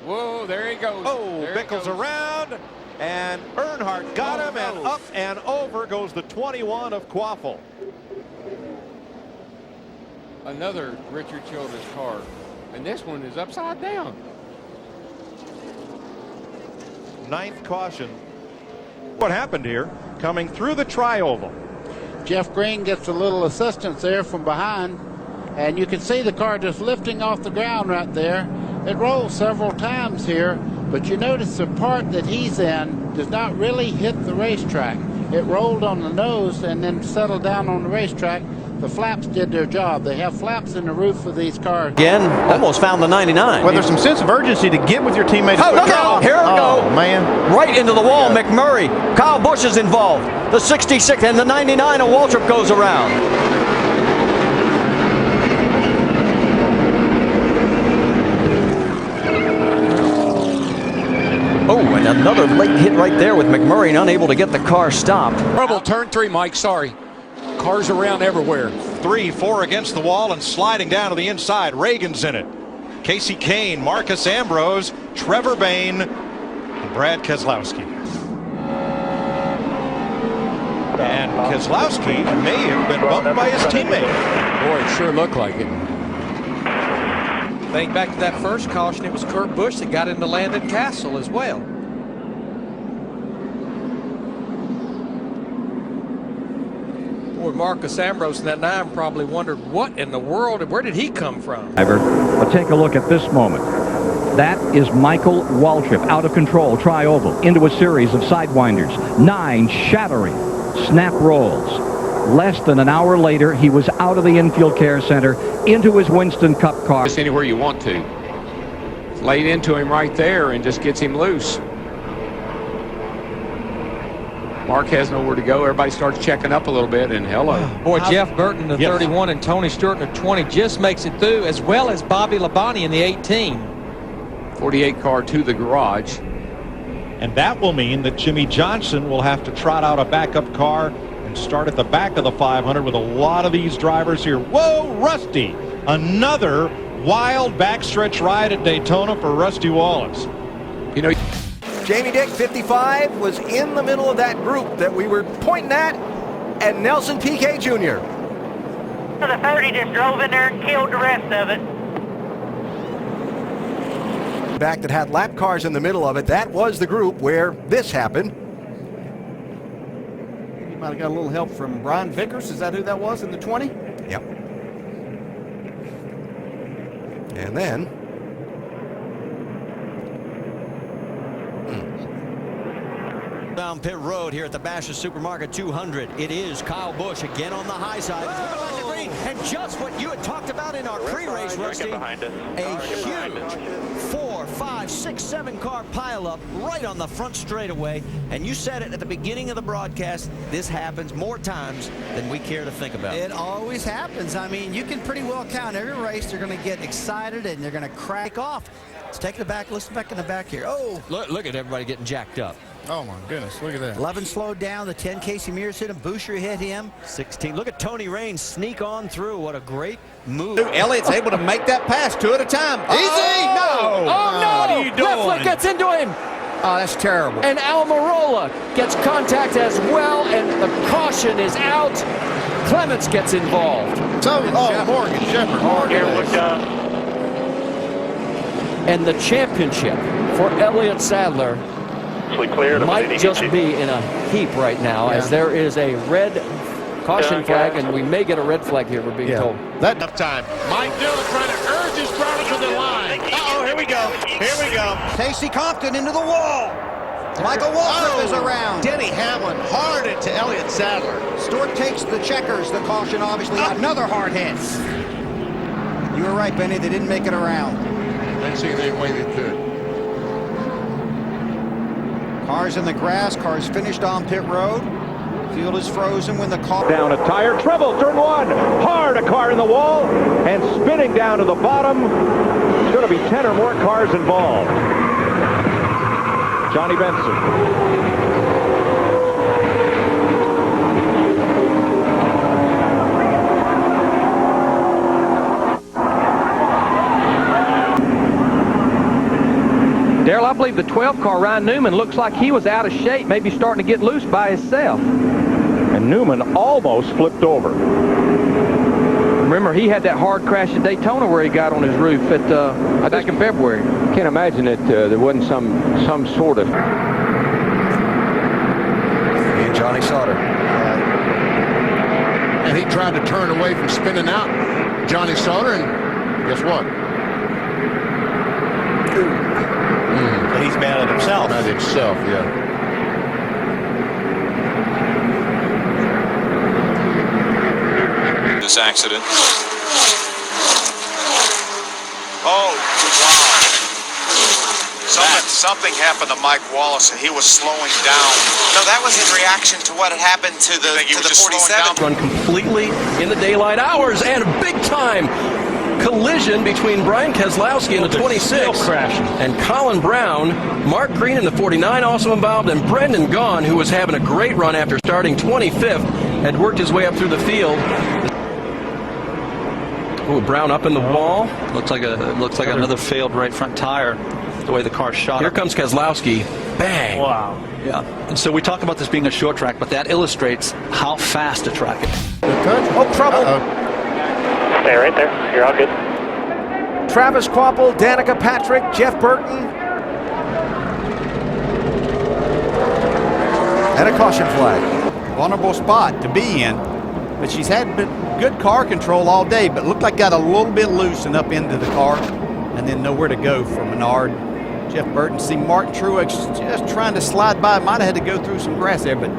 Whoa, there he goes. Oh, Bickles around, and Earnhardt got him, and up and over goes the 21 of Quaffle. Another Richard Childress car, and this one is upside down. 9th caution. What happened here? Coming through the tri-oval. Jeff Green gets a little assistance there from behind, and you can see the car just lifting off the ground right there. It rolls several times here, but you notice the part that he's in does not really hit the racetrack. It rolled on the nose and then settled down on the racetrack. The flaps did their job. They have flaps in the roof of these cars. Again, almost found the 99. Well, there's some sense of urgency to get with your teammates. Oh, look out! Here we go. Oh, man. Right into the wall, McMurray. Kyle Busch is involved. The 66 and the 99 of Waltrip goes around. Oh, and another late hit right there with McMurray unable to get the car stopped. Trouble, turn 3, Mike, sorry. Cars around everywhere. 3, 4 against the wall and sliding down to the inside. Reagan's in it. Casey Kane, Marcus Ambrose, Trevor Bayne, and Brad Keselowski. And Keselowski may have been bumped by his teammate. Boy, it sure looked like it. Think back to that first caution, it was Kurt Busch that got into Landon Castle as well. Boy, Marcus Ambrose in that 9 probably wondered what in the world, where did he come from? But take a look at this moment. That is Michael Waltrip, out of control, tri-oval, into a series of sidewinders. 9 shattering snap rolls. Less than an hour later, he was out of the infield care center into his Winston Cup car. Just anywhere you want to. Laid into him right there and just gets him loose. Mark has nowhere to go. Everybody starts checking up a little bit, and hello. Boy, Jeff Burton, the 31, and Tony Stewart, the 20, just makes it through, as well as Bobby Labonte in the 18. 48 car to the garage. And that will mean that Jimmy Johnson will have to trot out a backup car and start at the back of the 500 with a lot of these drivers here. Whoa, Rusty! Another wild backstretch ride at Daytona for Rusty Wallace. You know, Jamie Dick, 55, was in the middle of that group that we were pointing at, and Nelson Piquet Jr. The 30 just drove in there and killed the rest of it. Back that had lap cars in the middle of it, that was the group where this happened. You might have got a little help from Brian Vickers. Is that who that was in the 20? Yep. And then Down pit road here at the Bashas Supermarket 200. It is Kyle Busch again on the high side. Oh! And just what you had talked about in our pre-race, Rusty. A huge 4, 5, 6, 7 car pileup right on the front straightaway. And you said it at the beginning of the broadcast. This happens more times than we care to think about. It always happens. I mean, you can pretty well count every race. They're going to get excited and they're going to crack off. Let's take it back. Listen back in the back here. Oh, Look at everybody getting jacked up. Oh, my goodness. Look at that. 11 slowed down. The 10, Casey Mears hit him. Boucher hit him. 16. Look at Tony Raines sneak on through. What a great move. Elliott's able to make that pass 2 at a time. Easy! No! Oh, no! What are you doing? Left foot gets into him. Oh, that's terrible. And Almirola gets contact as well, and the caution is out. Clements gets involved. So, Morgan Shepherd. And the championship for Elliott Sadler might just be in a heap right now, as there is a red caution flag, and we may get a red flag here, we're being told. That enough time. Mike Dillon trying to urge his driver to the line. Uh-oh, here we go. Here we go. Casey Compton into the wall. Michael Waltrip is around. Denny Hamlin hard into Elliott Sadler. Stewart takes the checkers. The caution, obviously. Another hard hit. You were right, Benny. They didn't make it around. I didn't see any way they could. Cars in the grass. Cars finished on pit road. Field is frozen when the car... Down a tire, trouble, turn 1, hard, a car in the wall, and spinning down to the bottom. There's going to be 10 or more cars involved. Johnny Benson. I believe the 12 car, Ryan Newman, looks like he was out of shape, maybe starting to get loose by himself. And Newman almost flipped over. Remember, he had that hard crash at Daytona where he got on his roof back in February. Can't imagine that there wasn't some sort of. And Johnny Sauter. And he tried to turn away from spinning out Johnny Sauter, and guess what? But he's mad at himself. Mad at himself, yeah. This accident. Oh, wow. Something happened to Mike Wallace, and he was slowing down. No, that was in reaction to what had happened to the 47. Run completely in the daylight hours, and a big-time collision between Brian Keselowski in the 26 and Colin Brown. Mark Green in the 49 also involved, and Brendan Gaughan, who was having a great run after starting 25th, had worked his way up through the field. Ooh, Brown up in the wall. Looks like another failed right front tire. The way the car shot. Here comes Keselowski. Bang! Wow. Yeah. And so we talk about this being a short track, but that illustrates how fast a track is. Oh, trouble. Stay right there. You're all good. Travis Kvapil, Danica Patrick, Jeff Burton. And a caution flag. Vulnerable spot to be in, but she's had good car control all day, but looked like got a little bit loose and up into the car, and then nowhere to go for Menard. Jeff Burton, see Martin Truex just trying to slide by. Might have had to go through some grass there, but